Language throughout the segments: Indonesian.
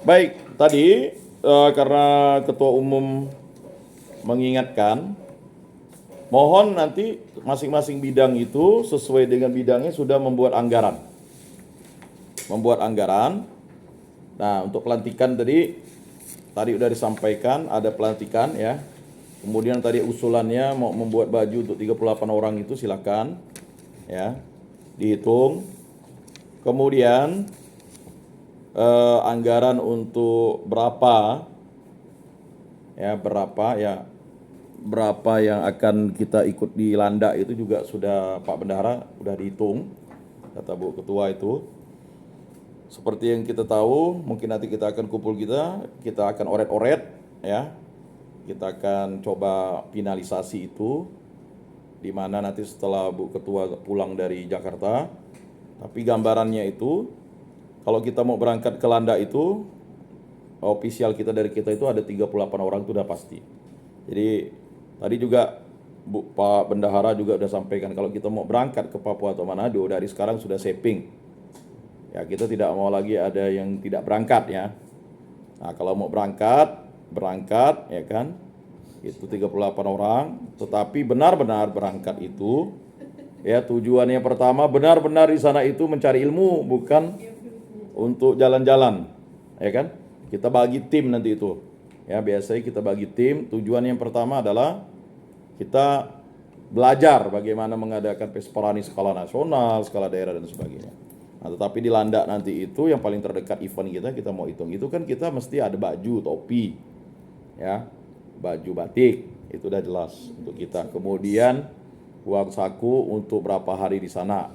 Baik, tadi karena Ketua Umum mengingatkan, mohon nanti masing-masing bidang itu sesuai dengan bidangnya sudah membuat anggaran. Nah, untuk pelantikan tadi udah disampaikan ada pelantikan ya. Kemudian tadi usulannya mau membuat baju untuk 38 orang itu silakan ya, dihitung. Kemudian anggaran untuk berapa yang akan kita ikut di Landak itu juga sudah Pak Bendahara sudah dihitung, kata Bu Ketua itu. Seperti yang kita tahu, mungkin nanti kita akan kumpul, kita akan oret-oret ya. Kita akan coba finalisasi itu di mana nanti setelah Bu Ketua pulang dari Jakarta. Tapi gambarannya itu kalau kita mau berangkat ke Landak itu ofisial kita dari kita itu ada 38 orang itu udah pasti. Jadi tadi juga Pak Bendahara juga udah sampaikan kalau kita mau berangkat ke Papua atau Manado dari sekarang sudah saving. Ya, kita tidak mau lagi ada yang tidak berangkat ya. Nah, kalau mau berangkat ya kan. Itu 38 orang, tetapi benar-benar berangkat itu ya tujuannya pertama benar-benar di sana itu mencari ilmu, bukan untuk jalan-jalan. Ya kan? Kita bagi tim nanti itu. Ya, biasanya kita bagi tim, tujuan yang pertama adalah kita belajar bagaimana mengadakan Pesparani skala nasional, skala daerah dan sebagainya. Nah, tetapi di Landak nanti itu yang paling terdekat event kita mau hitung itu kan kita mesti ada baju, topi, ya, baju batik itu udah jelas untuk kita. Kemudian uang saku untuk berapa hari di sana.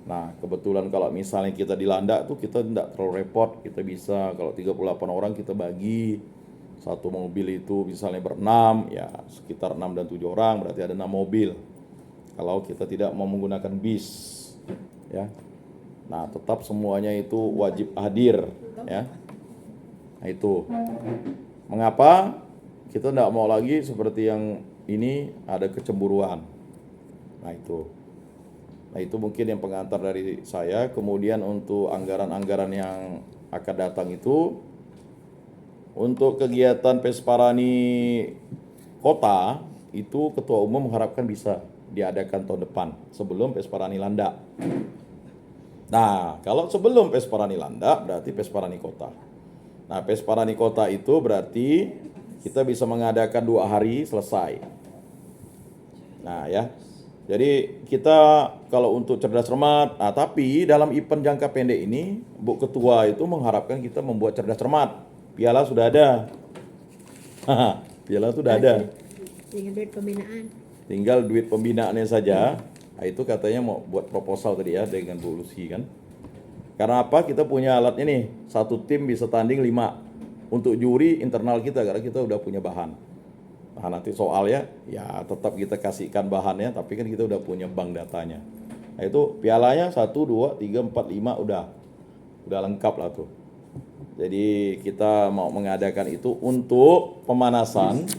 Nah, kebetulan kalau misalnya kita di Landak tuh kita tidak terlalu repot, kita bisa kalau 38 orang kita bagi satu mobil itu misalnya berenam, ya sekitar 6 dan 7 orang berarti ada 6 mobil. Kalau kita tidak mau menggunakan bis, ya. Nah, tetap semuanya itu wajib hadir, ya. Nah, itu. Mengapa kita tidak mau lagi seperti yang ini ada kecemburuan. Nah, itu mungkin yang pengantar dari saya. Kemudian untuk anggaran-anggaran yang akan datang itu untuk kegiatan Pesparani Kota itu Ketua Umum mengharapkan bisa diadakan tahun depan sebelum Pesparani Landak. Nah, kalau sebelum Pesparani Landak berarti Pesparani Kota. Nah, Pesparani Kota itu berarti kita bisa mengadakan 2 hari selesai. Nah ya, jadi kita kalau untuk cerdas cermat, nah tapi dalam event jangka pendek ini Bu Ketua itu mengharapkan kita membuat cerdas cermat. Piala sudah ada. Piala sudah ada. Tinggal duit pembinaannya saja. Nah, itu katanya mau buat proposal tadi ya dengan Bu Lucy kan. Karena apa? Kita punya alatnya nih. Satu tim bisa tanding 5. Untuk juri internal kita karena kita udah punya bahan. Nah, nanti soalnya ya tetap kita kasihkan bahannya, tapi kan kita udah punya bank datanya. Nah, itu pialanya 1, 2, 3, 4, 5 udah lengkap lah tuh. Jadi kita mau mengadakan itu untuk pemanasan.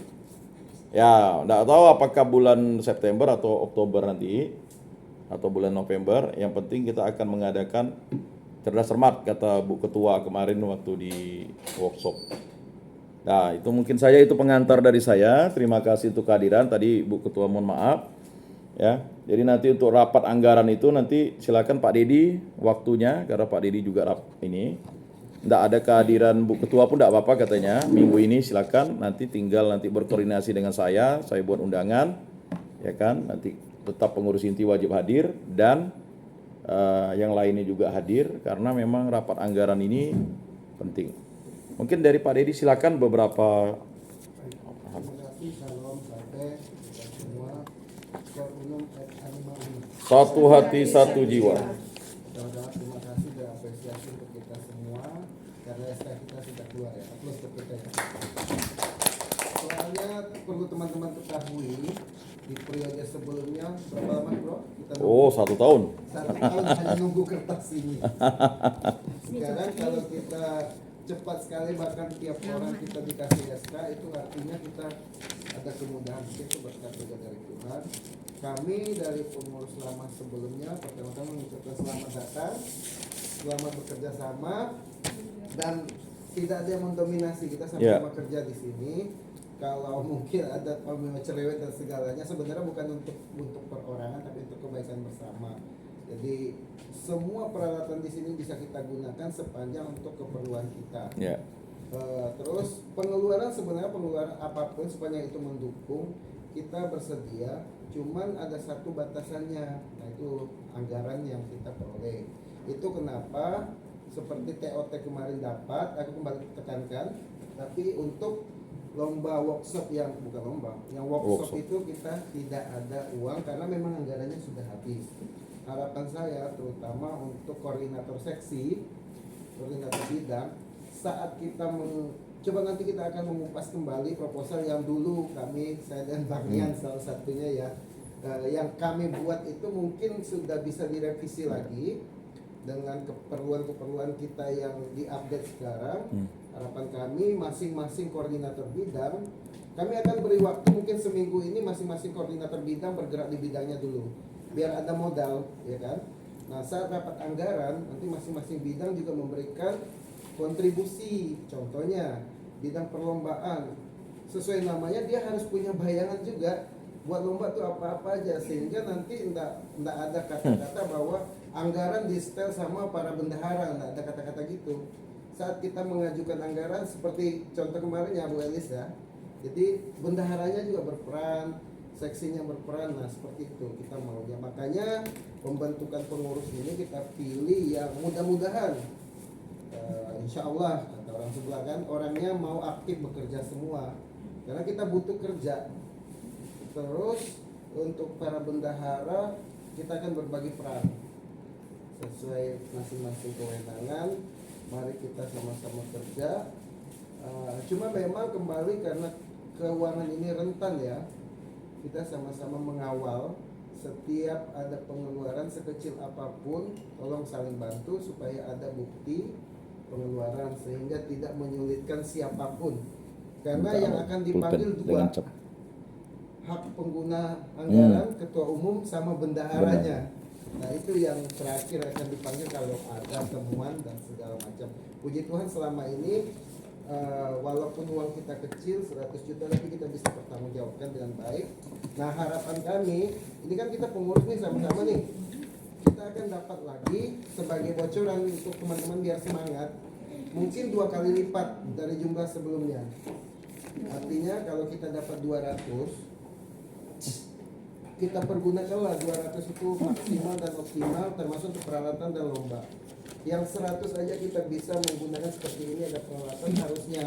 Ya, enggak tahu apakah bulan September atau Oktober nanti atau bulan November. Yang penting kita akan mengadakan cerdas cermat kata Bu Ketua kemarin waktu di workshop. Nah, itu mungkin saja itu pengantar dari saya. Terima kasih untuk kehadiran. Tadi Bu Ketua mohon maaf. Ya, jadi nanti untuk rapat anggaran itu nanti silakan Pak Dedi waktunya karena Pak Dedi juga ini. Tidak ada kehadiran Bu Ketua pun tidak apa-apa katanya. Minggu ini silakan. Nanti tinggal berkoordinasi dengan saya buat undangan, ya kan. Nanti tetap pengurus inti wajib hadir dan yang lainnya juga hadir karena memang rapat anggaran ini penting. Mungkin dari Pak Dedi silakan beberapa. Satu hati satu jiwa. Terima kasih dan apresiasi untuk kita semua karena SK kita sudah keluar ya. Aplaus untuk kita ya. Soalnya perlu teman-teman ketahui di periode sebelumnya berapa lama bro? Kita 1 tahun. 1 tahun hanya nunggu kertas ini. Sekarang kalau kita cepat sekali bahkan tiap orang kita dikasih SK itu artinya kita ada kemudahan itu berkat juga dari Tuhan. Kami dari pengurus lama sebelumnya pertama-tama mengucapkan selamat datang, selamat bekerja sama, dan tidak ada yang mendominasi, kita sama-sama kerja di sini. Kalau mungkin ada cerewet dan segalanya, sebenarnya bukan untuk perorangan tapi untuk kebaikan bersama. Jadi semua peralatan di sini bisa kita gunakan sepanjang untuk keperluan kita. Terus pengeluaran apapun sepanjang itu mendukung, kita bersedia. Cuman ada satu batasannya, nah itu anggaran yang kita peroleh. Itu kenapa seperti TOT kemarin dapat, aku kembali tekankan, tapi untuk lomba workshop yang workshop itu kita tidak ada uang karena memang anggarannya sudah habis. Harapan saya terutama untuk koordinator seksi, koordinator bidang, saat kita coba nanti kita akan mengupas kembali proposal yang dulu saya dan Bang Ian salah satunya ya, yang kami buat itu mungkin sudah bisa direvisi lagi dengan keperluan kita yang diupdate sekarang. Harapan kami masing-masing koordinator bidang, kami akan beri waktu mungkin seminggu ini masing-masing koordinator bidang bergerak di bidangnya dulu biar ada modal, ya kan. Nah saat dapat anggaran nanti masing-masing bidang juga memberikan kontribusi. Contohnya bidang perlombaan, sesuai namanya dia harus punya bayangan juga buat lomba tuh apa-apa aja, sehingga nanti enggak ada kata-kata bahwa anggaran di setel sama para bendahara, enggak ada kata-kata gitu. Saat kita mengajukan anggaran seperti contoh kemarin ya Bu Elis ya, jadi bendaharanya juga berperan, seksinya berperan, nah seperti itu kita maunya. Makanya pembentukan pengurus ini kita pilih yang mudah-mudahan insya Allah kata orang sebelah kan, orangnya mau aktif bekerja semua karena kita butuh kerja. Terus untuk para bendahara kita akan berbagi peran sesuai masing-masing kewenangan. Mari kita sama-sama kerja. Cuma memang kembali karena keuangan ini rentan ya, kita sama-sama mengawal. Setiap ada pengeluaran sekecil apapun, tolong saling bantu supaya ada bukti pengeluaran sehingga tidak menyulitkan siapapun. Karena yang akan dipanggil dua, hak pengguna anggaran, ketua umum sama bendaharanya. Nah itu yang terakhir akan dipanggil kalau ada temuan dan segala macam. Puji Tuhan selama ini walaupun uang kita kecil 100 juta, tapi kita bisa pertanggungjawabkan dengan baik. Nah harapan kami, ini kan kita pengurus nih sama-sama nih, kita akan dapat lagi sebagai bocoran untuk teman-teman biar semangat, mungkin 2 kali lipat dari jumlah sebelumnya. Artinya kalau kita dapat 200, kita pergunakanlah 200 itu maksimal dan optimal, termasuk untuk peralatan dan lomba. Yang 100 aja kita bisa menggunakan seperti ini, ada peralatan, harusnya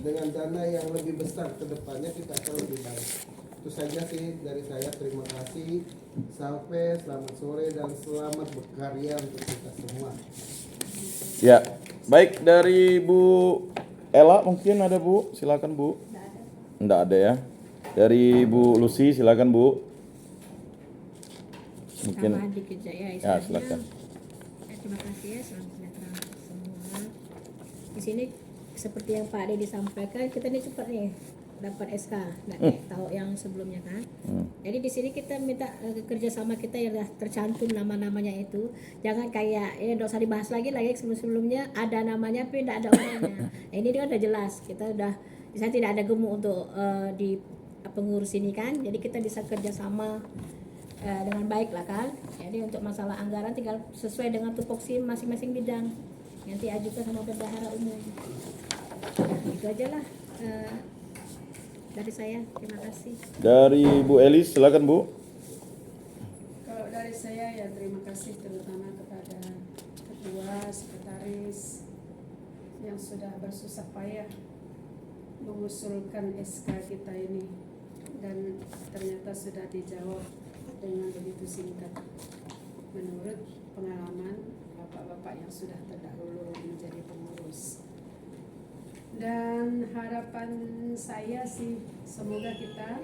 dengan dana yang lebih besar ke depannya kita akan lebih baik. Itu saja sih dari saya, terima kasih. Sampai selamat sore dan selamat berkarya untuk kita semua. Ya, baik, dari Bu Ella mungkin ada Bu, silakan Bu. Enggak ada ya. Dari Bu Lucy silakan Bu. Mungkin ya silakan. Terima kasih ya, salam sejahtera untuk semua. Di sini seperti yang Pak Ade disampaikan, kita ini cepat nih dapat SK, nggak kayak tahu yang sebelumnya kan. Jadi di sini kita minta kerjasama kita yang tercantum nama-namanya itu, jangan kayak nggak usah dibahas lagi sebelum-sebelumnya ada namanya tapi tidak ada orangnya. Nah, ini dia udah jelas, kita udah bisa tidak ada gemuk untuk di pengurus ini kan, jadi kita bisa kerjasama dengan baik lah kan. Jadi untuk masalah anggaran tinggal sesuai dengan tupoksi masing-masing bidang, nanti ajukan sama bendahara umum. Itu aja lah dari saya, terima kasih. Dari Bu Elis silakan Bu. Kalau dari saya ya terima kasih terutama kepada ketua, sekretaris yang sudah bersusah payah mengusulkan SK kita ini, dan ternyata sudah dijawab dengan begitu singkat menurut pengalaman bapak-bapak yang sudah terdahulu menjadi pengurus. Dan harapan saya sih semoga kita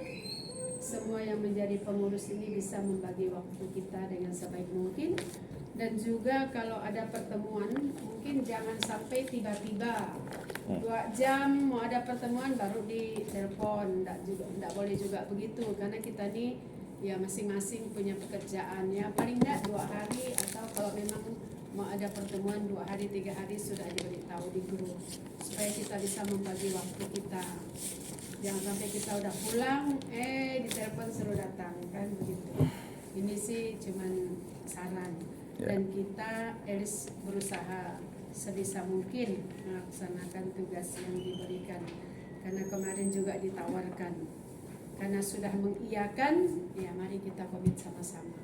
semua yang menjadi pengurus ini bisa membagi waktu kita dengan sebaik mungkin, dan juga kalau ada pertemuan mungkin jangan sampai tiba-tiba 2 jam mau ada pertemuan baru di telepon, enggak boleh juga begitu, karena kita nih ya masing-masing punya pekerjaan ya, paling enggak 2 hari, atau kalau memang mau ada pertemuan 2 hari 3 hari sudah diberitahu di grup supaya kita bisa membagi waktu kita. Jangan sampai kita udah pulang ditelepon suruh datang kan begitu. Ini sih cuman saran. Ya. Dan kita harus berusaha sebisa mungkin melaksanakan tugas yang diberikan. Karena kemarin juga ditawarkan. Karena sudah mengiyakan, ya mari kita komit sama-sama.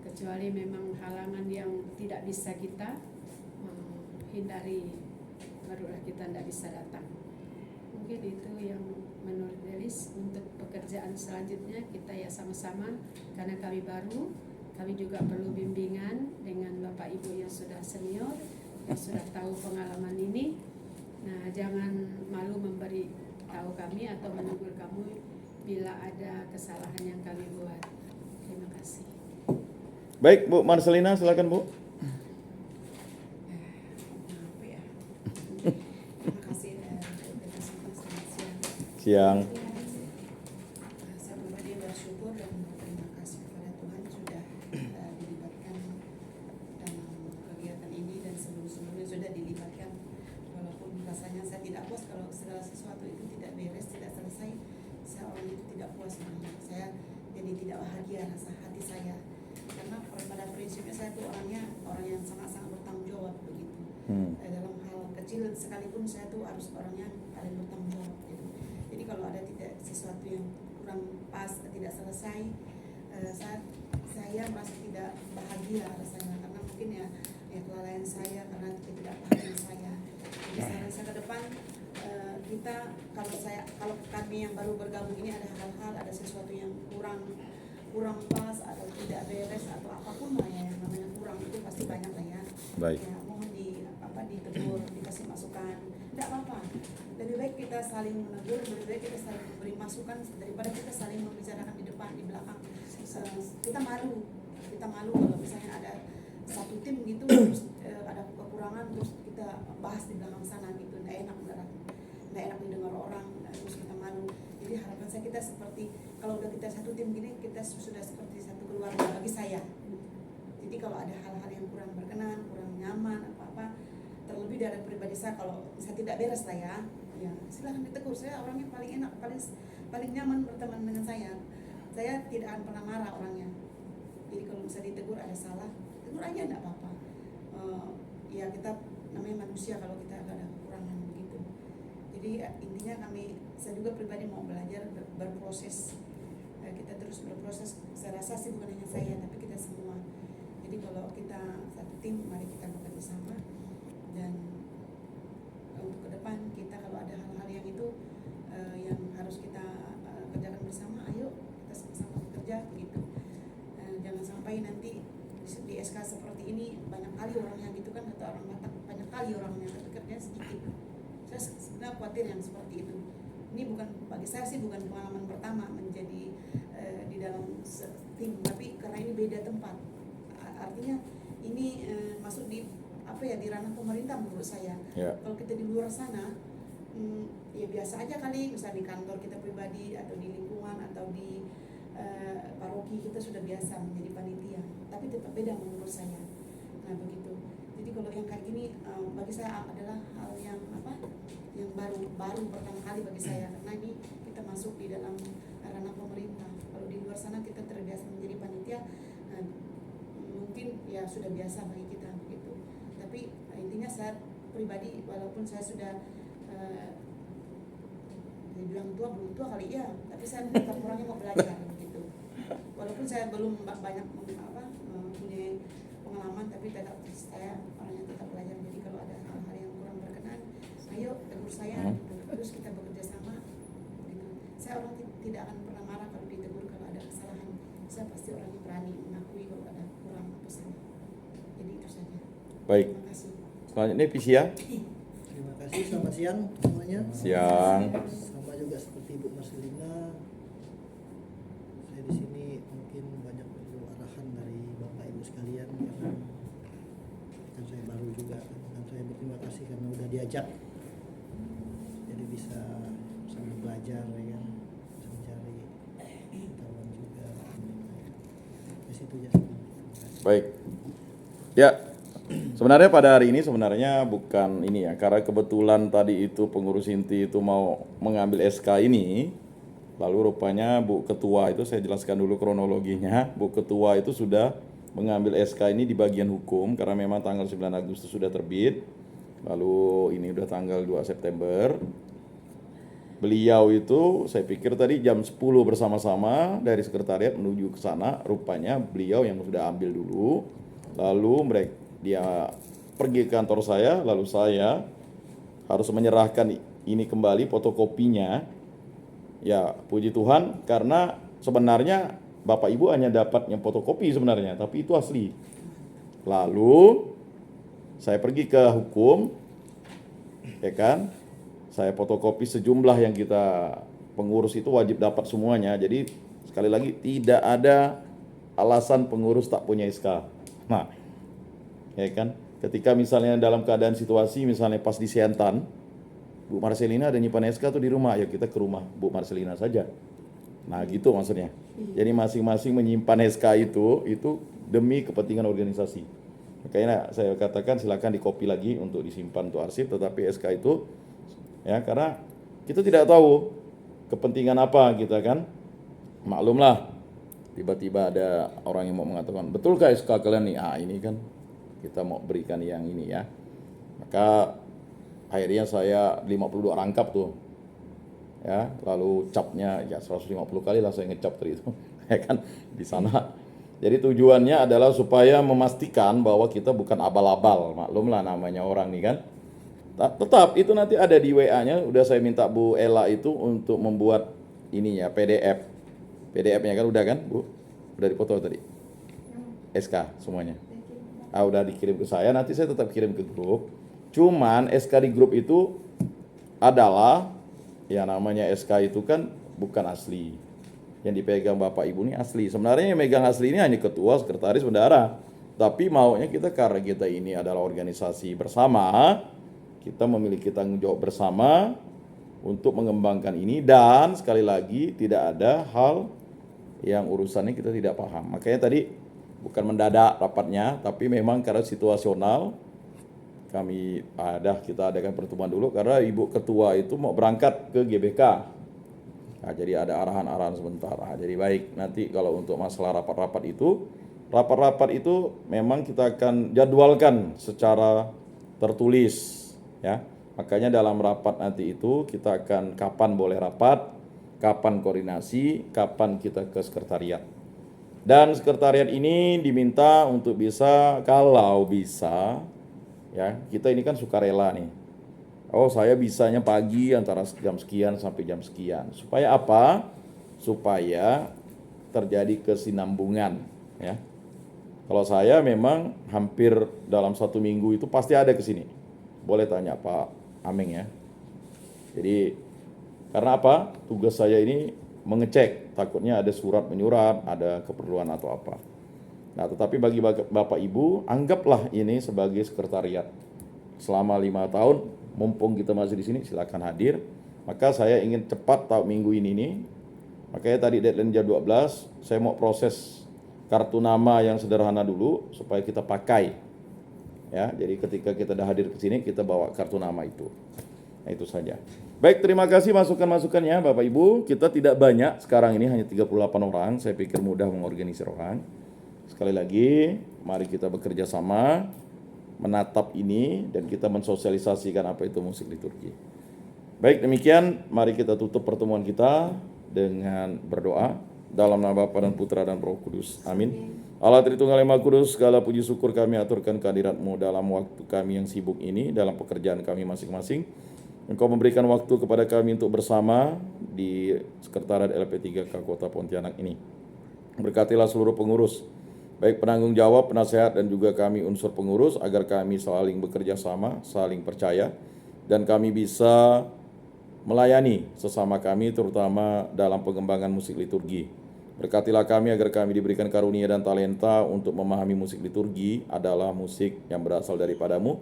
Kecuali memang halangan yang tidak bisa kita hindari, barulah kita tidak bisa datang. Mungkin itu yang menurut Delis untuk pekerjaan selanjutnya kita ya sama-sama, karena kami baru, kami juga perlu bimbingan dengan Bapak Ibu yang sudah senior, yang sudah tahu pengalaman ini. Nah, jangan malu memberi tahu kami atau menegur kamu bila ada kesalahan yang kami buat. Terima kasih. Baik, Bu Marcelina, silakan Bu. Apa ya? Terima kasih selamat siang. Siang. Saya pribadi bersyukur dan berterima kasih kepada Tuhan sudah dilibatkan dalam kegiatan ini dan sebelum-sebelumnya sudah dilibatkan. Walaupun rasanya saya tidak puas kalau segala sesuatu itu tidak beres, tidak selesai, saya orang itu tidak puas sebenarnya. Saya jadi tidak bahagia rasa hati saya. Karena pada prinsipnya saya itu orang yang sangat-sangat bertanggung jawab begitu. Dalam hal kecil sekalipun saya tuh harus orangnya paling bertanggung jawab gitu. Jadi kalau ada tidak sesuatu yang kurang pas, tidak selesai, saya merasa tidak bahagia rasanya karena mungkin ya kelalaian saya, karena ketidakpahaman saya. Jadi saran saya ke depan kita kalau kami yang baru bergabung ini ada hal-hal, ada sesuatu yang kurang pas atau tidak beres atau apapun lah ya yang namanya kurang itu pasti banyak lah ya. Baik. Ya, mohon ditegur, dikasih masukan. Tidak apa-apa. Lebih baik kita saling menegur, lebih baik kita saling memberi masukan daripada kita saling membicarakan di depan, di belakang. Kita malu kalau misalnya ada satu tim gitu terus ada kekurangan terus kita bahas di belakang sana gitu. Nggak enak didengar orang, terus kita malu. Jadi harapan saya kita seperti kalau udah kita satu tim gini kita sudah seperti satu keluarga bagi saya. Jadi kalau ada hal-hal yang kurang berkenan, kurang nyaman apa-apa, terlebih dari pribadi saya kalau saya tidak beres lah ya silahkan ditegur. Saya orangnya paling enak, paling nyaman berteman dengan saya. Saya tidak akan pernah marah orangnya. Jadi kalau misalnya ditegur ada salah, tegur aja enggak apa-apa. Ya kita namanya manusia kalau kita ada kekurangan begitu. Jadi intinya saya juga pribadi mau belajar berproses. Kita terus berproses. Saya rasa sih bukan hanya saya tapi kita semua. Jadi kalau kita satu tim, mari kita bekerja sama dan untuk ke depan kita kalau ada hal-hal yang itu yang harus kita kerjakan bersama, ayo kita sama-sama bekerja begitu. Jangan sampai nanti di SK seperti ini banyak kali orangnya gitu kan, kata orang Batak banyak kali orangnya tapi kerjanya sedikit. Saya sebenarnya khawatir yang seperti itu. Ini bukan bagi saya sih bukan pengalaman pertama menjadi di dalam tim, tapi karena ini beda tempat. Artinya ini masuk di di ranah pemerintah menurut saya. Ya. Kalau kita di luar sana ya biasa aja kali, misalnya di kantor kita pribadi atau di lingkungan atau di paroki kita sudah biasa menjadi panitia, tapi tetap beda menurut saya. Nah begitu. Jadi kalau yang kayak gini bagi saya adalah hal yang yang baru pertama kali bagi saya, karena ini kita masuk di dalam ranah pemerintah. Kalau di luar sana kita terbiasa menjadi panitia, mungkin ya sudah biasa bagi kita begitu. Tapi intinya saya pribadi walaupun saya sudah dibilang belum tua kali ya, tapi saya tetap orangnya mau belajar begitu. Walaupun saya belum banyak mempunyai pengalaman, tapi tetap saya orangnya tetap belajar. Jadi kalau ada hal-hal yang kurang berkenan, ayo tegur saya gitu. Terus kita bekerja sama gitu. Saya orang tidak akan pernah marah kalau ditegur kalau ada kesalahan. Saya pasti orangnya berani mengakui kalau ada kurang apa salah. Jadi itu saja. Baik. Terima kasih. Selanjutnya Pisia. Terima kasih, selamat siang semuanya. Siang. Sama juga seperti Ibu Marcelina, saya di sini mungkin banyak perlu arahan dari Bapak Ibu sekalian karena kan saya baru juga, dan saya berterima kasih karena udah diajak, jadi bisa sama belajar ya kan, bisa mencari pengetahuan juga. Di situ ya. Baik. Ya, Sebenarnya pada hari ini sebenarnya bukan ini ya, karena kebetulan tadi itu pengurus inti itu mau mengambil SK ini, lalu rupanya Bu Ketua itu, saya jelaskan dulu kronologinya, Bu Ketua itu sudah mengambil SK ini di bagian hukum karena memang tanggal 9 Agustus sudah terbit, lalu ini udah tanggal 2 September. Beliau itu saya pikir tadi jam 10 bersama-sama dari sekretariat menuju ke sana, rupanya beliau yang sudah ambil dulu, lalu dia pergi ke kantor saya, lalu saya harus menyerahkan ini kembali fotokopinya. Ya puji Tuhan, karena sebenarnya Bapak Ibu hanya dapat yang fotokopi sebenarnya, tapi itu asli. Lalu saya pergi ke hukum, ya kan, saya fotokopi sejumlah yang kita pengurus itu wajib dapat semuanya. Jadi sekali lagi tidak ada alasan pengurus tak punya SK. Nah, ya kan, ketika misalnya dalam keadaan situasi misalnya pas di Siantan, Bu Marcelina ada nyimpan SK tuh di rumah, ya kita ke rumah Bu Marcelina saja. Nah gitu maksudnya. Jadi masing-masing menyimpan SK itu demi kepentingan organisasi. Makanya saya katakan silakan dikopi lagi untuk disimpan untuk arsip, tetapi SK itu ya karena kita tidak tahu kepentingan apa kita kan. Maklumlah tiba-tiba ada orang yang mau mengatakan, betulkah SK kalian nih? Ini kan kita mau berikan yang ini ya. Maka akhirnya saya 52 rangkap tuh. Ya, lalu capnya ya 150 kali lah saya ngecap tadi itu. Ya kan di sana. Jadi tujuannya adalah supaya memastikan bahwa kita bukan abal-abal. Maklumlah namanya orang nih kan. Tetap itu nanti ada di WA-nya, udah saya minta Bu Ella itu untuk membuat ininya PDF. PDF-nya kan udah kan, Bu? Udah dipoto tadi. SK semuanya. Udah dikirim ke saya, nanti saya tetap kirim ke grup. Cuman SK di grup itu adalah ya namanya SK itu kan bukan asli. Yang dipegang Bapak Ibu ini asli. Sebenarnya yang megang asli ini hanya ketua, sekretaris, bendahara. Tapi maunya kita karena kita ini adalah organisasi bersama, kita memiliki tanggung jawab bersama untuk mengembangkan ini, dan sekali lagi tidak ada hal yang urusannya kita tidak paham. Makanya tadi bukan mendadak rapatnya, tapi memang karena situasional kita adakan pertemuan dulu karena Ibu Ketua itu mau berangkat ke GBK. Nah, jadi ada arahan-arahan sebentar. Jadi baik, nanti kalau untuk masalah rapat-rapat itu memang kita akan jadwalkan secara tertulis. Ya, makanya dalam rapat nanti itu kita akan kapan boleh rapat, kapan koordinasi, kapan kita ke sekretariat. Dan sekretariat ini diminta untuk bisa, kalau bisa, ya kita ini kan sukarela nih. Saya bisanya pagi antara jam sekian sampai jam sekian. Supaya apa? Supaya terjadi kesinambungan. Ya. Kalau saya memang hampir dalam 1 minggu itu pasti ada ke sini. Boleh tanya Pak Ameng ya. Jadi karena apa? Tugas saya ini mengecek, takutnya ada surat menyurat, ada keperluan atau apa. Nah, tetapi bagi Bapak Ibu, anggaplah ini sebagai sekretariat. Selama 5 tahun, mumpung kita masih di sini, silakan hadir. Maka saya ingin cepat minggu ini nih. Makanya tadi deadline jam 12, saya mau proses kartu nama yang sederhana dulu supaya kita pakai. Ya, jadi ketika kita sudah hadir ke sini, kita bawa kartu nama itu. Nah, itu saja. Baik, terima kasih masukan-masukannya Bapak Ibu. Kita tidak banyak sekarang ini, hanya 38 orang. Saya pikir mudah mengorganisir orang. Sekali lagi, mari kita bekerja sama menatap ini dan kita mensosialisasikan apa itu musik liturgi. Baik, demikian mari kita tutup pertemuan kita dengan berdoa dalam nama Bapa dan Putra dan Roh Kudus. Amin. Allah Tritunggal Yang Maha Kudus, segala puji syukur kami aturkan kehadirat-Mu dalam waktu kami yang sibuk ini, dalam pekerjaan kami masing-masing. Engkau memberikan waktu kepada kami untuk bersama di Sekretariat LP3K Kota Pontianak ini. Berkatilah seluruh pengurus, baik penanggung jawab, penasehat, dan juga kami unsur pengurus, agar kami saling bekerja sama, saling percaya, dan kami bisa melayani sesama kami, terutama dalam pengembangan musik liturgi. Berkatilah kami agar kami diberikan karunia dan talenta untuk memahami musik liturgi adalah musik yang berasal daripada-Mu,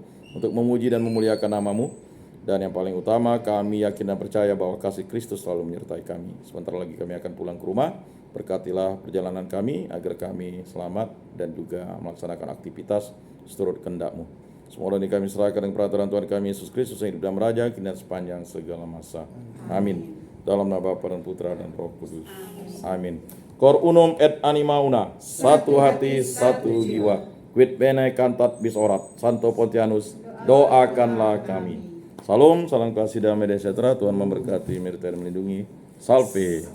untuk memuji dan memuliakan nama-Mu. Dan yang paling utama, kami yakin dan percaya bahwa kasih Kristus selalu menyertai kami. Sebentar lagi kami akan pulang ke rumah. Berkatilah perjalanan kami agar kami selamat dan juga melaksanakan aktivitas seturut kehendak-Mu. Semua ini kami serahkan dengan peraturan Tuhan kami Yesus Kristus yang hidup dan meraja kini dan sepanjang segala masa. Amin. Dalam nama Bapa dan Putra dan Roh Kudus. Amin. Cor unum et anima una, satu hati, satu jiwa. Quid bene cantat bis orat. Santo Pontianus, doakanlah kami. Salam, salam kasih damai dan sejahtera. Tuhan memberkati, menyertai dan melindungi. Salve.